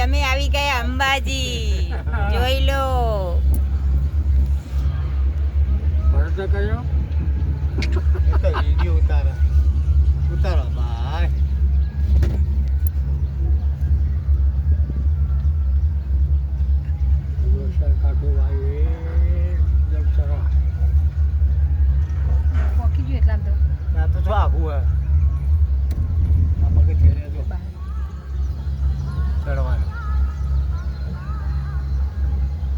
અમે આવી ગયા અંબાજી, જોઈ લો. ભરત કયો વિડીયો ઉતારો ભાઈ. કાઠું ભાઈ પોકી ગયું એટલા તો. આ તો જો આખું હે આ મગજ છેડે જો ચડવાનું.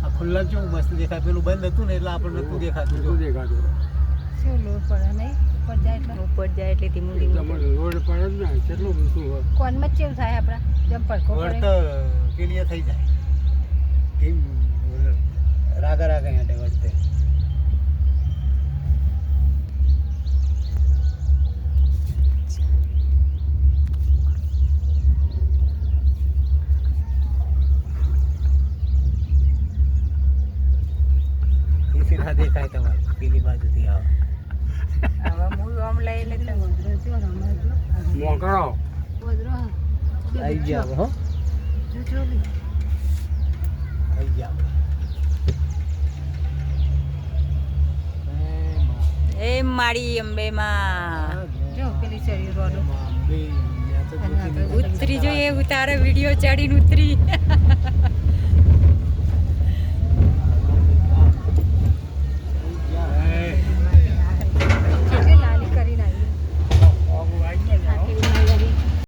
આ ખુલ્લા જો મસ્ત દેખાય, પેલું બંધ હતું ને એટલે આપણને નતું દેખાતું. જો દેખાતું શું લોડ પડે નહીં? ઉપર જાય એટલે ધીમું ધીમું. તમારે રોડ પર જ ને કેટલું ઊંચું હોય. કોનમાં કેવું થાય આપડા? જેમ પડખો વળત પડે. ક્લિયર થઈ જાય. ધીમ રાગા રાગા હેડે વળતે. સીધા દેખાય તમારે પેલી બાજુથી આવે. હવે હું આમ લઈ એટલે મોકળો આવી ગયા હો, આવી ગયા. એ માડી અંબે માં. જો પેલી ચડી રોડ ઉતરી જોઈએ, ઉતારે વિડીયો ચડીને ઉતરી.